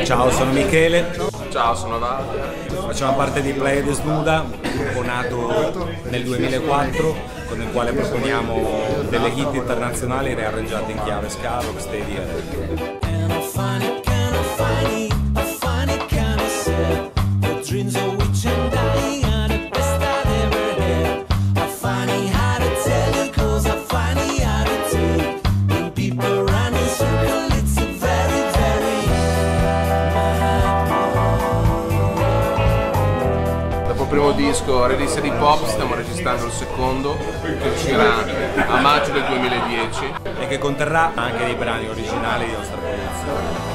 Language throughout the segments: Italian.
Ciao, sono Michele. Ciao, sono Valter. Facciamo parte di Playa Desnuda, un gruppo nato nel 2004 con il quale proponiamo delle hit internazionali rearrangiate in chiave ska, rocksteady e electro. Primo disco Release di Pop, stiamo registrando il secondo che uscirà a maggio del 2010 e che conterrà anche dei brani originali di nostra produzione.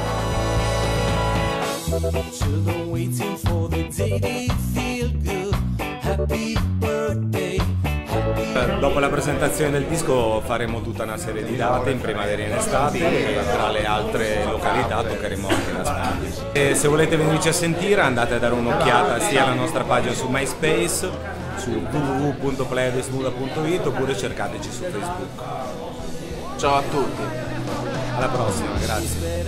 Dopo la presentazione del disco faremo tutta una serie di date in primavera e in estate e tra le altre località toccheremo anche la Spagna. E se volete venirci a sentire andate a dare un'occhiata sia alla nostra pagina su MySpace, su www.playadesnuda.it oppure cercateci su Facebook. Ciao a tutti! Alla prossima, grazie!